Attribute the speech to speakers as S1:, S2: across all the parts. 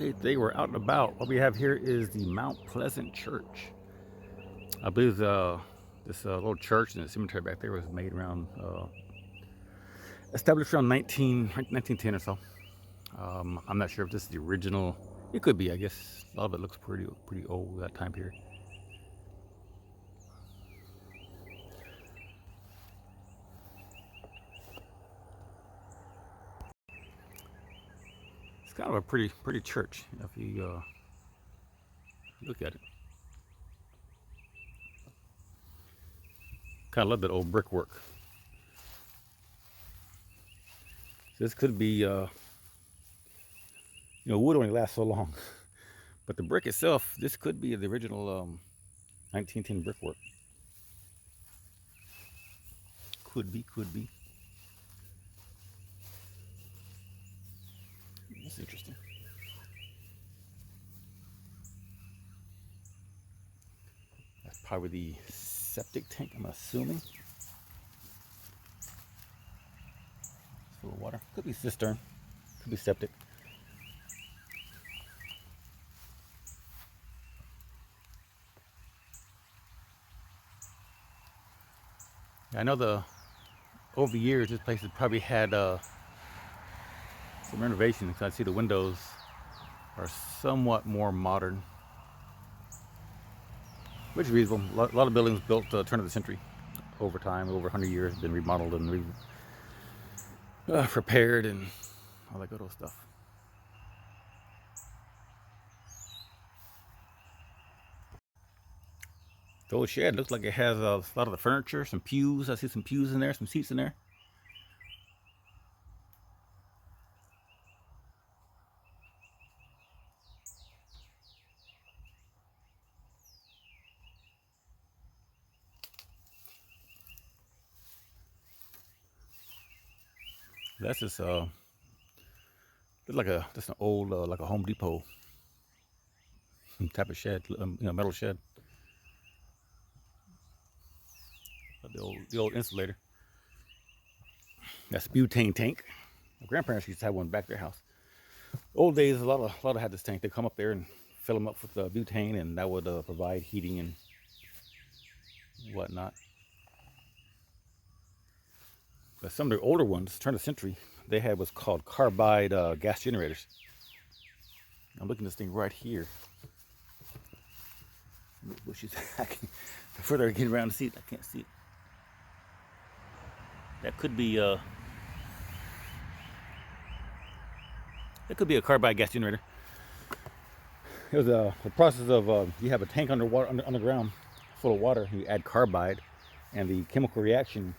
S1: Okay, today we're out and about. What we have here is the Mount Pleasant Church. I believe this little church and the cemetery back there was made around, established around 1910 or so. I'm not sure if this is the original. It could be, I guess. A lot of it looks pretty old that time period. It's kind of a pretty church if you look at it. Kind of love that old brickwork. This could be, wood only lasts so long. But the brick itself, this could be the original 1910 brickwork. Could be. That's interesting. That's probably the septic tank, I'm assuming. It's full of water. Could be cistern. Could be septic. Yeah, I know over the years this place has probably had some renovations. I see the windows are somewhat more modern, which is reasonable. A lot of buildings built turn of the century over time, over 100 years, been remodeled and repaired and all that good old stuff. The old shed looks like it has a lot of the furniture, some pews. I see some pews in there, some seats in there. That's just looks like just an old like a Home Depot type of shed, metal shed. The old insulator. That's butane tank. My grandparents used to have one back their house. Old days, a lot of had this tank. They come up there and fill them up with butane, and that would provide heating and whatnot. But some of the older ones, turn of the century, they had what's called carbide gas generators. I'm looking at this thing right here. The bushes. The further I get around to see it, I can't see it. That could be a carbide gas generator. It was the process of you have a tank underground full of water. You add carbide, and the chemical reaction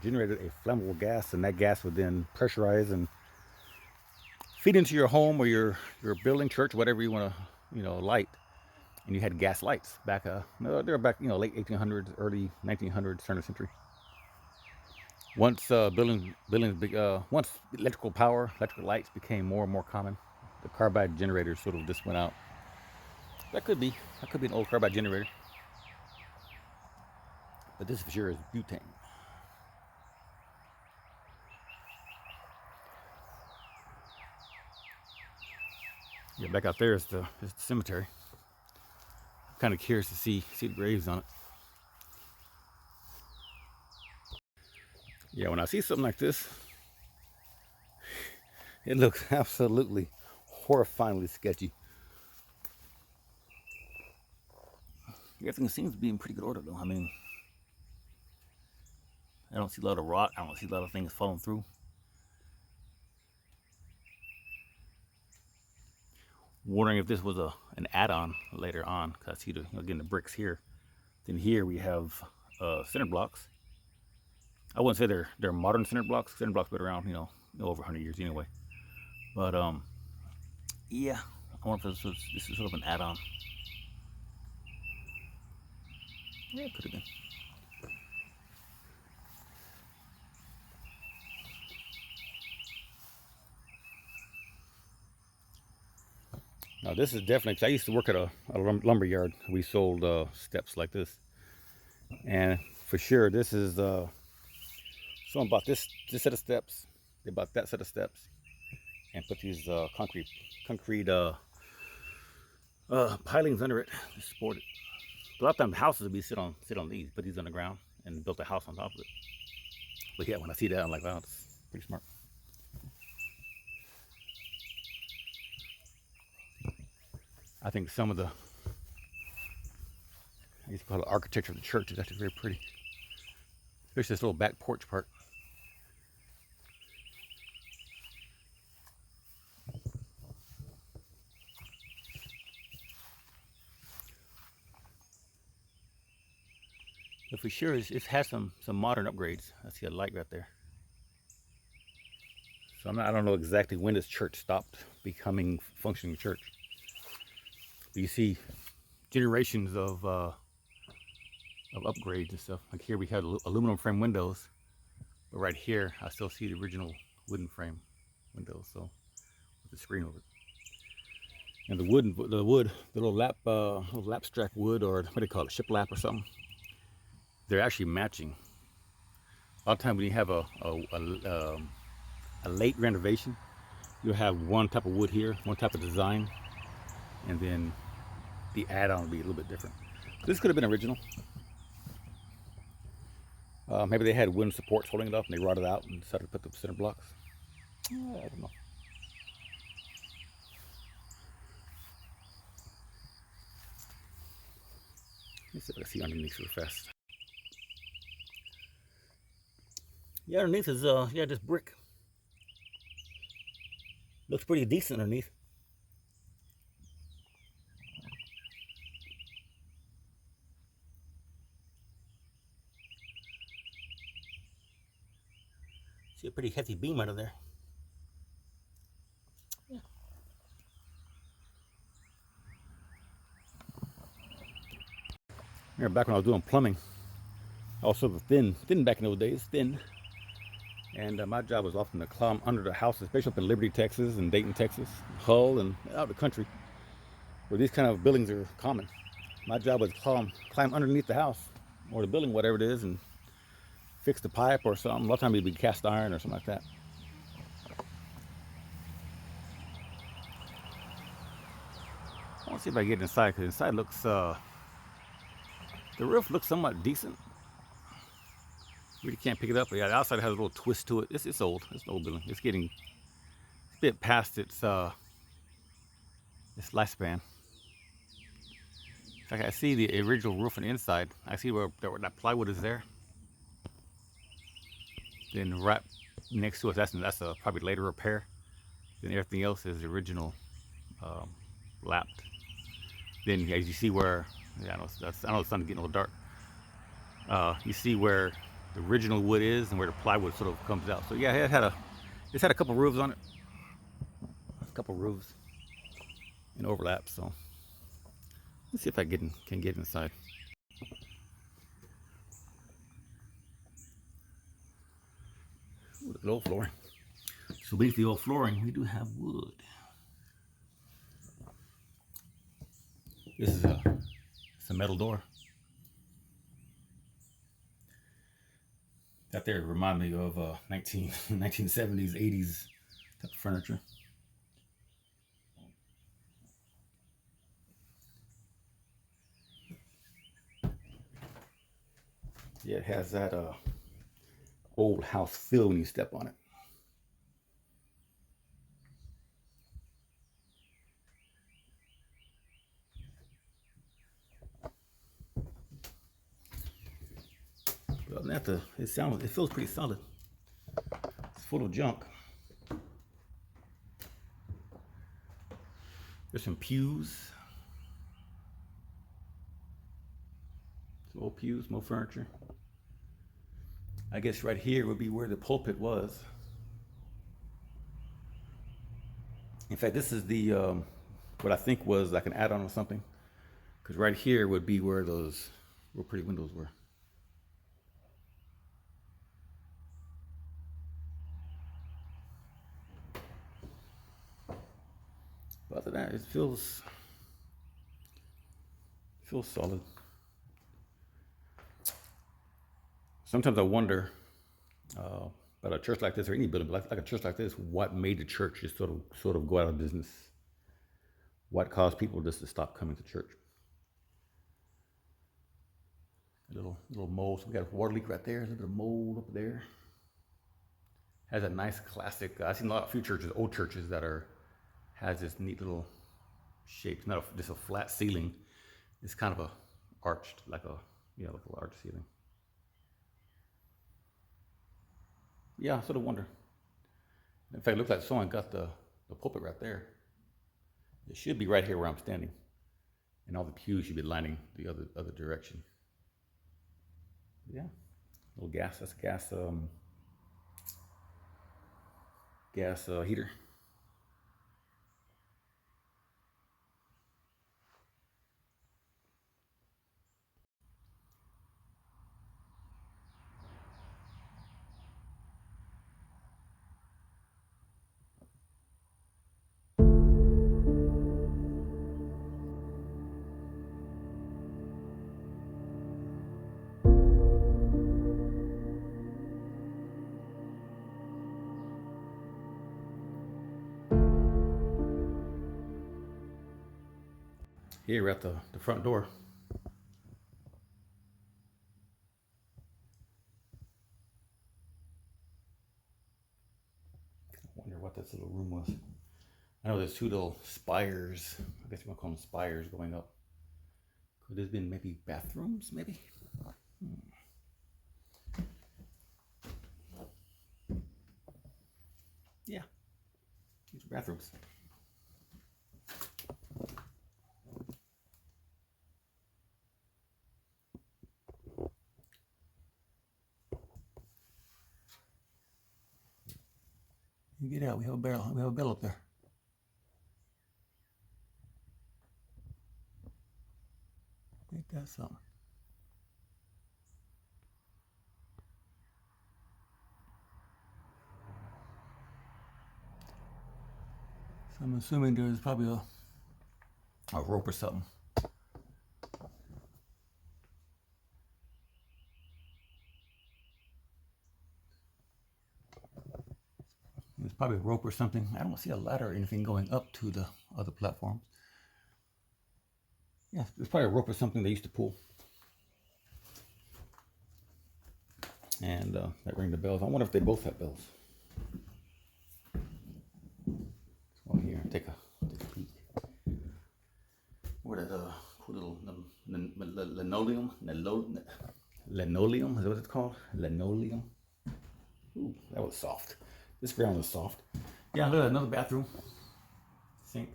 S1: generated a flammable gas, and that gas would then pressurize and feed into your home or your building, church, whatever you want to light. And you had gas lights back. They were back late 1800s, early 1900s, turn of the century. Once once electrical lights became more and more common, the carbide generators sort of just went out. That could be an old carbide generator, but this for sure is butane. Yeah, back out there is the cemetery. I'm kind of curious to see the graves on it. Yeah, when I see something like this, it looks absolutely horrifyingly sketchy. Everything seems to be in pretty good order, though. I mean, I don't see a lot of rot. I don't see a lot of things falling through. Wondering if this was an add-on later on, because I see again the bricks here. Then here we have cinder blocks. I wouldn't say they're modern cinder blocks. Cinder blocks been around over 100 years anyway. But yeah, I wonder if this is sort of an add-on. Yeah, it could have been. Now this is definitely, because I used to work at a lumber yard. We sold steps like this, and for sure this is someone bought this set of steps. They bought that set of steps and put these concrete pilings under it to support it. A lot of times houses would be sit on these, put these on the ground, and built a house on top of it. But yeah, when I see that, I'm like, wow, that's pretty smart. I think some of the, I guess you call it architecture of the church is actually very pretty, especially this little back porch part. But for sure, it has some modern upgrades. I see a light right there. So I don't know exactly when this church stopped becoming functioning church. But you see generations of upgrades and stuff. Like here we had aluminum frame windows, but right here I still see the original wooden frame windows. So with the screen over it. And the little lap strap wood, or what do they call it, shiplap or something. They're actually matching. A lot of times when you have a late renovation, you'll have one type of wood here, one type of design, and then the add-on will be a little bit different. This could have been original. Maybe they had wooden supports holding it up and they rotted out and decided to put the center blocks. I don't know. Let's see if I can see underneath real fast. Yeah, underneath is just brick. Looks pretty decent underneath. See a pretty hefty beam out of there. Yeah. Remember back when I was doing plumbing, I was sort of thin back in those days, thin. And my job was often to climb under the houses, especially up in Liberty, Texas, and Dayton, Texas, Hull, and out of the country, where these kind of buildings are common. My job was to climb underneath the house or the building, whatever it is, and fix the pipe or something. A lot of times it'd be cast iron or something like that. I want to see if I can get inside, because inside looks, the roof looks somewhat decent. Really can't pick it up, but yeah, the outside has a little twist to it. It's old. It's an old building. It's a bit past its lifespan. In fact, I see the original roof on the inside. I see where that plywood is there. Then right next to us, that's a probably later repair. Then everything else is the original lapped. Then as you see where, yeah, I know the sun's getting a little dark. You see where the original wood is and where the plywood sort of comes out. So yeah, it's had a couple roofs on it, a couple roofs and overlaps. So let's see if I can get inside. Ooh, look at the old flooring. So beneath the old flooring, we do have wood. This is it's a metal door. That there remind me of 1970s, 80s type of furniture. Yeah, it has that old house feel when you step on it. But other than that, it feels pretty solid. It's full of junk. There's some pews. Some old pews, more furniture. I guess right here would be where the pulpit was. In fact, this is the what I think was like an add-on or something, because right here would be where those real pretty windows were. But other than that, it feels solid. Sometimes I wonder about a church like this or any building, but like a church like this, what made the church just sort of go out of business? what caused people just to stop coming to church. A little mold. So we got a water leak right there. There's a little bit of mold up there. Has a nice classic. I've seen a few churches, old churches that has this neat little shape. It's not just a flat ceiling. It's kind of a arched, like a large ceiling. Yeah, I sort of wonder. In fact, it looks like someone got the pulpit right there. It should be right here where I'm standing, and all the pews should be lining the other direction. Yeah, little gas. That's gas heater. Here we're at the front door. I wonder what this little room was. I know there's two little spires. I guess you want to call them spires going up. Could have been maybe bathrooms, maybe? Yeah, these are bathrooms. You get out. We have a barrel. We have a bell up there. Ain't that something? So I'm assuming there's probably a rope or something. There's probably a rope or something. I don't see a ladder or anything going up to the other platforms. Yeah, there's probably a rope or something they used to pull. And that ring the bells. I wonder if they both have bells. Let's go here and take a peek. What is a cool little linoleum? Linoleum, is that what it's called? Linoleum. Ooh, that was soft. This ground is soft. Yeah, look at another bathroom. Sink.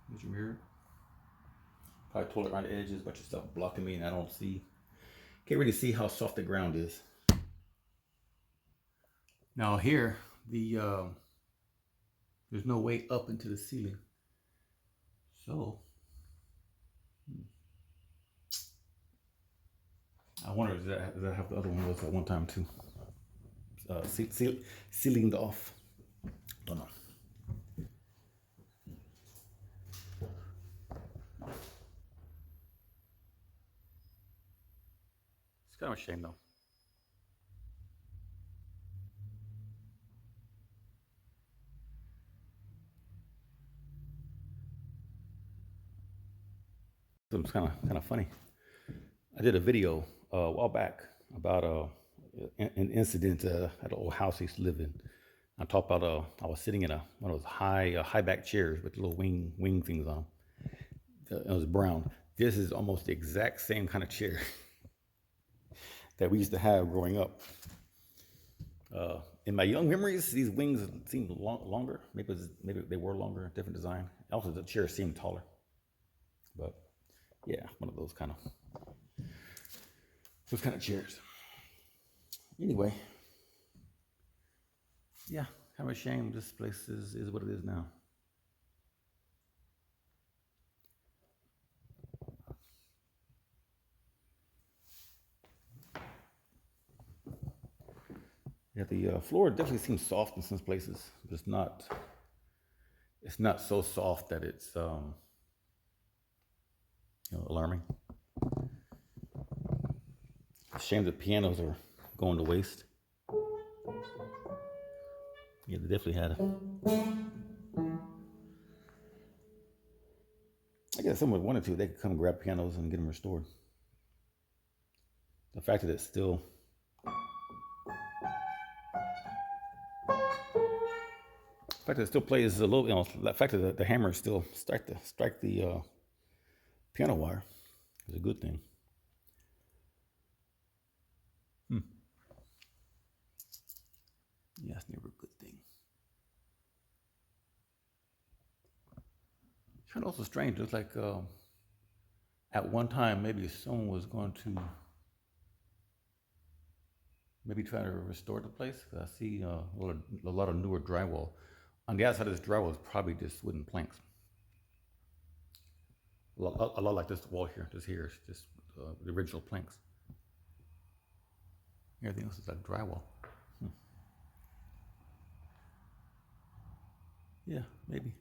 S1: There's your mirror. Probably toilet around the edges, bunch of stuff blocking me, and I can't really see how soft the ground is. Now here, there's no way up into the ceiling. So, I wonder does that have the other one was at one time too? Ceilinged off. Don't know. It's kind of a shame though. So it's kind of funny. I did a video a while back about an incident at an old house I used to live in. I talked about I was sitting in one of those high back chairs with little wing things on them. It was brown. This is almost the exact same kind of chair that we used to have growing up. In my young memories, these wings seemed longer. Maybe they were longer, different design. Also, the chair seemed taller. But yeah, one of those kind of chairs. Anyway, yeah, kind of a shame. This place is what it is now. Yeah, the floor definitely seems soft in some places, but it's not. It's not so soft that it's alarming. Shame the pianos are going to waste. Yeah, they definitely had guess if someone wanted to, they could come grab pianos and get them restored. The fact that it's still, plays a little, the fact that the hammer still strike the piano wire is a good thing. Yeah, it's never a good thing. It's kind of also strange. It's like at one time maybe someone was going to maybe try to restore the place. I see a lot of newer drywall. On the outside of this drywall is probably just wooden planks. A lot like this wall here. This here is just the original planks. Everything else is like drywall. Yeah, maybe.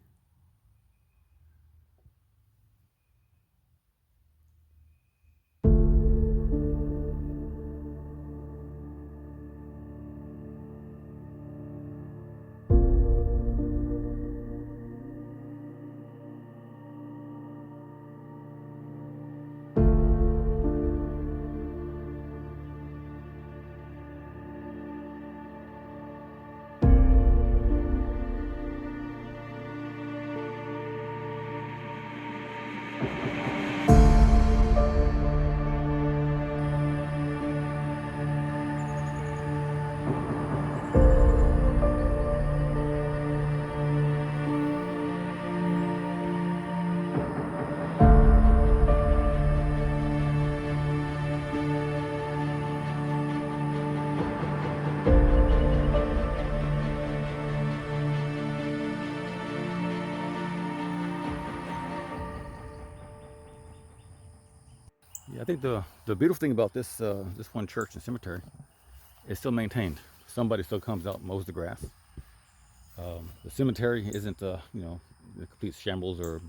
S1: Yeah, I think the beautiful thing about this this one church and cemetery is still maintained. Somebody still comes out and mows the grass. The cemetery isn't the complete shambles or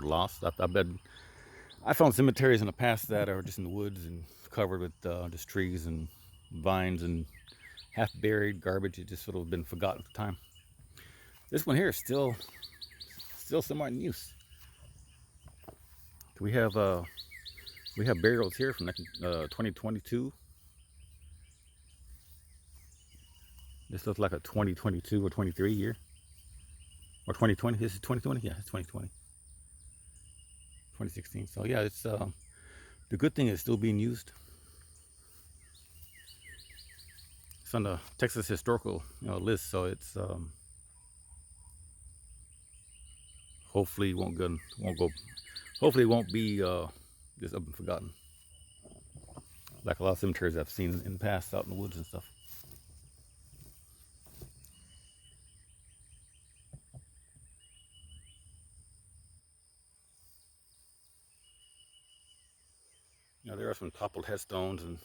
S1: lost. I found cemeteries in the past that are just in the woods and covered with just trees and vines and half buried garbage. It just sort of been forgotten at the time. This one here is still somewhat in use. We have burials here from 2022. This looks like a 2022 or 23 year. Or 2020. This is 2020? Yeah, it's 2020. 2016. So yeah, it's the good thing is still being used. It's on the Texas historical list, so it's hopefully won't go. Hopefully it won't be just up and forgotten, like a lot of cemeteries I've seen in the past out in the woods and stuff. There are some toppled headstones, and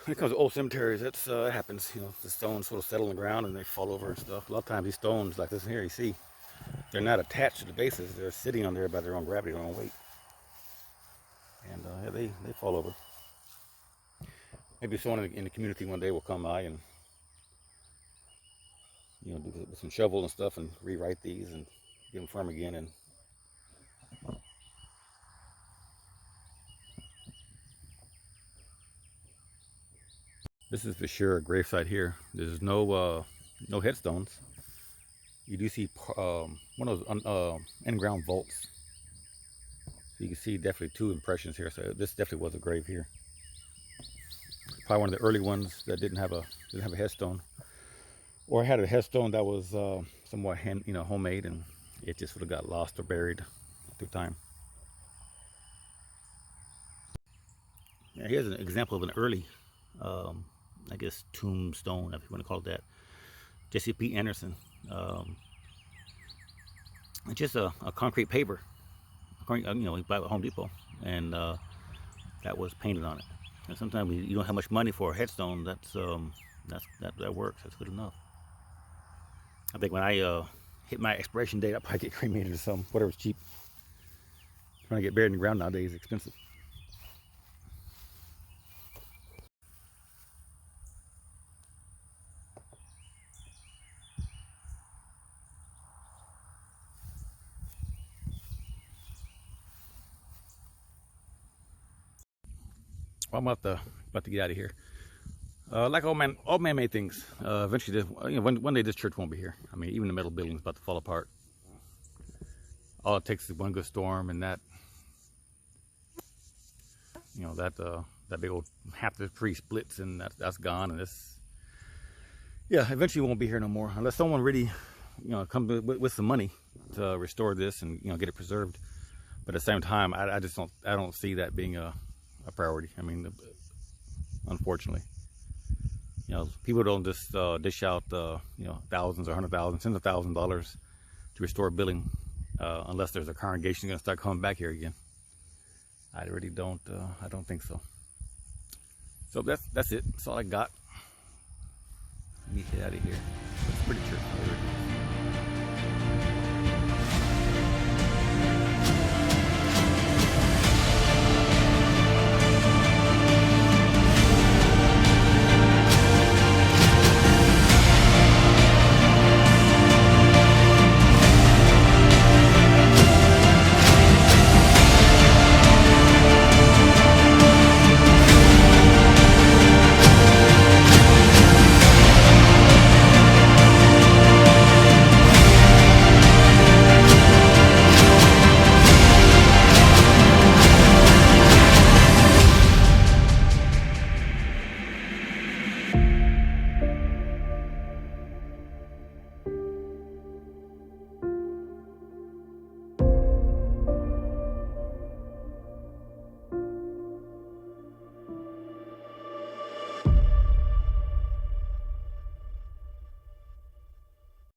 S1: when it comes to old cemeteries, it happens. The stones sort of settle in the ground and they fall over and stuff. A lot of times these stones, like this here, you see, they're not attached to the bases. They're sitting on there by their own gravity, their own weight, and yeah, they fall over. Maybe someone in the community one day will come by and do with some shovel and stuff and rewrite these and get them firm again. And this is for sure a gravesite here. There's no headstones. You do see one of those in-ground vaults. So you can see definitely two impressions here. So this definitely was a grave here. Probably one of the early ones that didn't have a headstone, or had a headstone that was somewhat homemade, and it just would have got lost or buried through time. Yeah, here's an example of an early, I guess, tombstone, if you want to call it that. Jesse P. Anderson. It's just a concrete paver, you buy at Home Depot, and that was painted on it. And sometimes you don't have much money for a headstone. That works. That's good enough. I think when I hit my expiration date, I'll probably get cremated or something. Whatever's cheap. Trying to get buried in the ground nowadays is expensive. Well, I'm about to get out of here. Like all man-made things. Eventually, one day this church won't be here. I mean, even the metal building's about to fall apart. All it takes is one good storm, and that, that big old half the tree splits, and that's gone. And this, yeah, eventually won't be here no more unless someone really, comes with some money to restore this and get it preserved. But at the same time, I don't see that being a priority. I mean, unfortunately. People don't just dish out, thousands or $100,000, tens of thousands of dollars to restore a building unless there's a congregation going to start coming back here again. I really don't. I don't think so. So that's it. That's all I got. Let me get out of here. It's pretty sure.